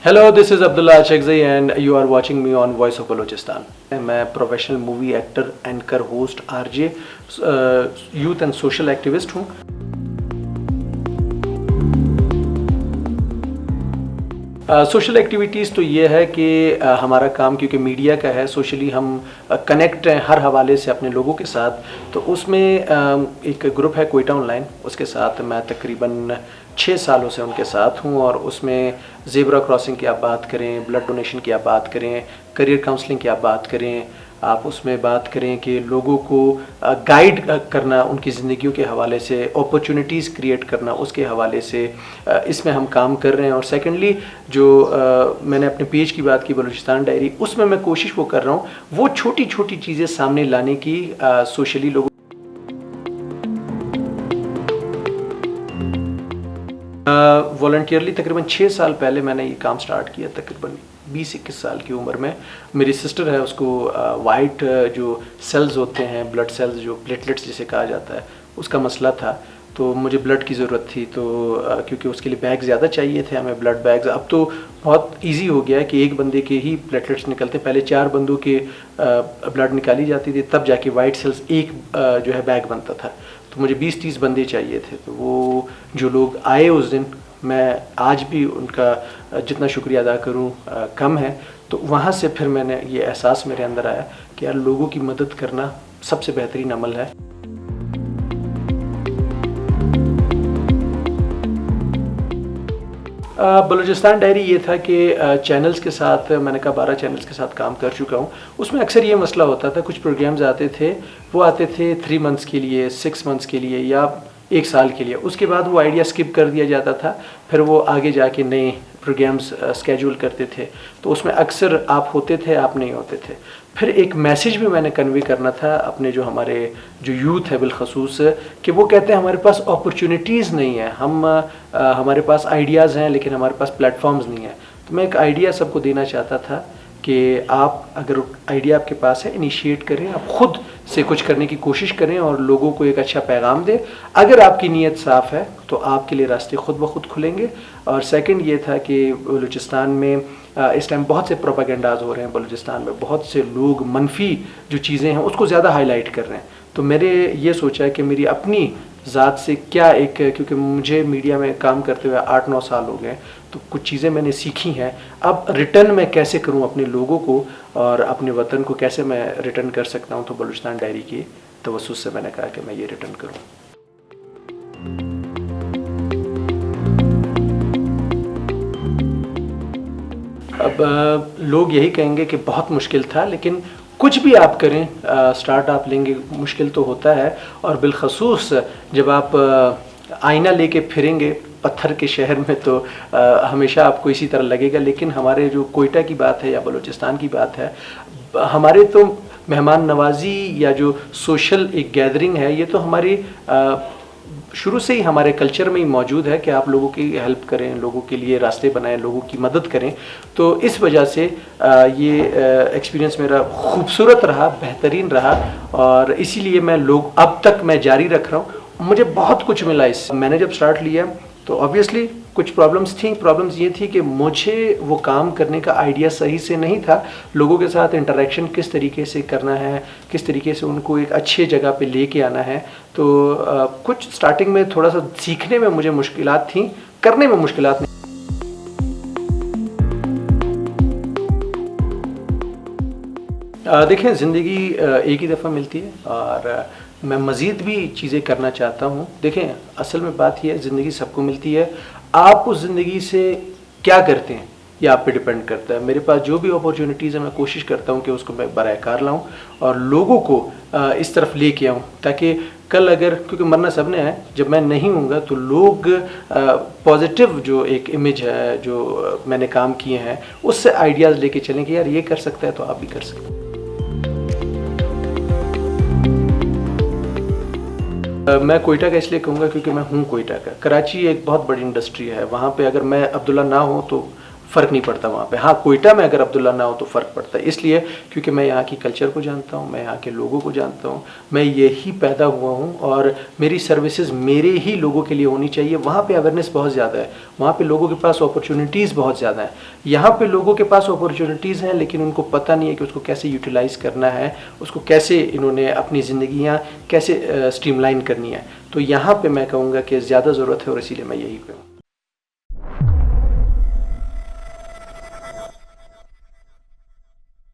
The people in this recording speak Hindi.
Hello, this is Abdullah Achakzai and you are watching me on Voice of Balochistan. मैं professional movie actor, anchor, host, RJ, youth and social activist हूँ। सोशल एक्टिविटीज़ तो ये है कि हमारा काम क्योंकि मीडिया का है, सोशली हम कनेक्ट हैं हर हवाले से अपने लोगों के साथ। तो उसमें एक ग्रुप है क्वेटा ऑनलाइन, उसके साथ मैं तकरीबन 6 सालों से उनके साथ हूँ। और उसमें ज़ेब्रा क्रॉसिंग की आप बात करें, ब्लड डोनेशन की आप बात करें, करियर काउंसलिंग की आप बात करें, आप उसमें बात करें कि लोगों को गाइड करना उनकी ज़िंदगियों के हवाले से, अपॉर्चुनिटीज़ क्रिएट करना उसके हवाले से, इसमें हम काम कर रहे हैं। और सेकेंडली जो मैंने अपने पेज की बात की बलूचिस्तान डायरी, उसमें मैं कोशिश वो कर रहा हूँ वो छोटी छोटी चीज़ें सामने लाने की, सोशली लोगों वॉलंटियरली तकरीबन 6 साल पहले मैंने ये काम स्टार्ट किया। तकरीबन 20-21 साल की उम्र में मेरी सिस्टर है, उसको वाइट जो सेल्स होते हैं, ब्लड सेल्स जो प्लेटलेट्स जिसे कहा जाता है, उसका मसला था। तो मुझे ब्लड की ज़रूरत थी, तो क्योंकि उसके लिए बैग ज़्यादा चाहिए थे हमें, ब्लड बैग्स। अब तो बहुत इजी हो गया है कि एक बंदे के ही प्लेटलेट्स निकलते हैं। पहले 4 बंदों के ब्लड निकाली जाती थी, तब जाके वाइट सेल्स एक जो है बैग बनता था। तो मुझे 20-30 बंदे चाहिए थे। तो वो जो लोग आए उस दिन, मैं आज भी उनका जितना शुक्रिया अदा करूं कम है। तो वहाँ से फिर मैंने ये एहसास मेरे अंदर आया कि यार लोगों की मदद करना सबसे बेहतरीन अमल है। बलूचिस्तान डायरी ये था कि चैनल्स के साथ, मैंने कहा 12 चैनल्स के साथ काम कर चुका हूँ। उसमें अक्सर ये मसला होता था, कुछ प्रोग्राम्स आते थे, वो आते थे 3 मंथ्स के लिए, 6 मंथ्स के लिए या 1 साल के लिए। उसके बाद वो आइडिया स्किप कर दिया जाता था, फिर वो आगे जाके नए प्रोग्राम्स स्केड्यूल करते थे। तो उसमें अक्सर आप होते थे, आप नहीं होते थे। फिर एक मैसेज भी मैंने कन्वे करना था अपने जो हमारे जो यूथ है बिलखसूस, कि वो कहते हैं हमारे पास अपॉर्चुनिटीज़ नहीं है, हमारे पास आइडियाज़ हैं लेकिन हमारे पास प्लेटफॉर्म्स नहीं है। तो मैं एक आइडिया सबको देना चाहता था कि आप अगर आइडिया आपके पास है, इनिशिएट करें, आप ख़ुद से कुछ करने की कोशिश करें और लोगों को एक अच्छा पैगाम दें। अगर आपकी नीयत साफ़ है तो आपके लिए रास्ते खुद ब खुद खुलेंगे। और सेकंड ये था कि बलूचिस्तान में इस टाइम बहुत से प्रोपेगेंडाज हो रहे हैं, बलूचिस्तान में बहुत से लोग मनफी जो चीज़ें हैं उसको ज़्यादा हाईलाइट कर रहे हैं। तो मेरे ये सोचा है कि मेरी अपनी ज़ात से क्या एक, क्योंकि मुझे मीडिया में काम करते हुए 8-9 साल हो गए, तो कुछ चीज़ें मैंने सीखी हैं। अब रिटर्न मैं कैसे करूं अपने लोगों को और अपने वतन को कैसे मैं रिटर्न कर सकता हूं, तो बलूचिस्तान डायरी की तवस्सुस से मैंने कहा कि मैं ये रिटर्न करूं। अब लोग यही कहेंगे कि बहुत मुश्किल था, लेकिन कुछ भी आप करें, स्टार्ट आप लेंगे, मुश्किल तो होता है। और बिलखसूस जब आप आईना लेके फिरेंगे पत्थर के शहर में, तो हमेशा आपको इसी तरह लगेगा। लेकिन हमारे जो कोयटा की बात है या बलूचिस्तान की बात है, हमारे तो मेहमान नवाजी या जो सोशल एक गैदरिंग है, ये तो हमारी शुरू से ही हमारे कल्चर में ही मौजूद है कि आप लोगों की हेल्प करें, लोगों के लिए रास्ते बनाएं, लोगों की मदद करें। तो इस वजह से ये एक्सपीरियंस मेरा खूबसूरत रहा, बेहतरीन रहा, और इसीलिए मैं अब तक मैं जारी रख रहा हूँ। मुझे बहुत कुछ मिला इससे। मैंने जब स्टार्ट लिया तो ऑब्वियसली कुछ प्रॉब्लम्स थी। प्रॉब्लम्स ये थी कि मुझे वो काम करने का आइडिया सही से नहीं था। लोगों के साथ इंटरेक्शन किस तरीके से करना है, किस तरीके से उनको एक अच्छे जगह पे लेके आना है। तो कुछ स्टार्टिंग में थोड़ा सा सीखने में मुझे मुश्किलात थी, करने में मुश्किलात नहीं। देखें, ज़िंदगी एक ही दफ़ा मिलती है और मैं मज़ीद भी चीज़ें करना चाहता हूँ। देखें, असल में बात यह है, ज़िंदगी सबको मिलती है, आप उस ज़िंदगी से क्या करते हैं ये आप पे डिपेंड करता है। मेरे पास जो भी अपॉर्चुनिटीज़ है, मैं कोशिश करता हूँ कि उसको मैं बराह कार लाऊँ और लोगों को इस तरफ लेके आऊँ, ताकि कल अगर, क्योंकि मरना सब ने है, जब मैं नहीं हूँगा तो लोग पॉजिटिव जो एक इमेज है जो मैंने काम किए हैं उससे आइडियाज़ लेके चलें कि यार ये कर सकता है तो आप भी कर सकते हैं। मैं कोयटा का इसलिए कहूँगा क्योंकि मैं हूँ कोयटा का। कराची एक बहुत बड़ी इंडस्ट्री है, वहाँ पे अगर मैं अब्दुल्ला ना हो तो फ़र्क नहीं पड़ता वहाँ पे। हाँ, कोयटा में अगर अब्दुल्ला ना हो तो फ़र्क पड़ता है, इसलिए क्योंकि मैं यहाँ की कल्चर को जानता हूँ, मैं यहाँ के लोगों को जानता हूँ, मैं यही पैदा हुआ हूँ और मेरी सर्विसेज मेरे ही लोगों के लिए होनी चाहिए। वहाँ पे अवेयरनेस बहुत ज़्यादा है, वहाँ पे लोगों के पास अपॉर्चुनिटीज़ बहुत ज़्यादा हैं। यहाँ पे लोगों के पास अपॉर्चुनिटीज़ हैं लेकिन उनको पता नहीं है कि उसको कैसे यूटिलाइज़ करना है, उसको कैसे इन्होंने अपनी ज़िंदगियाँ कैसे स्ट्रीमलाइन करनी है। तो यहाँ पे मैं कहूँगा कि ज़्यादा ज़रूरत है और इसीलिए मैं यही पे हूँ।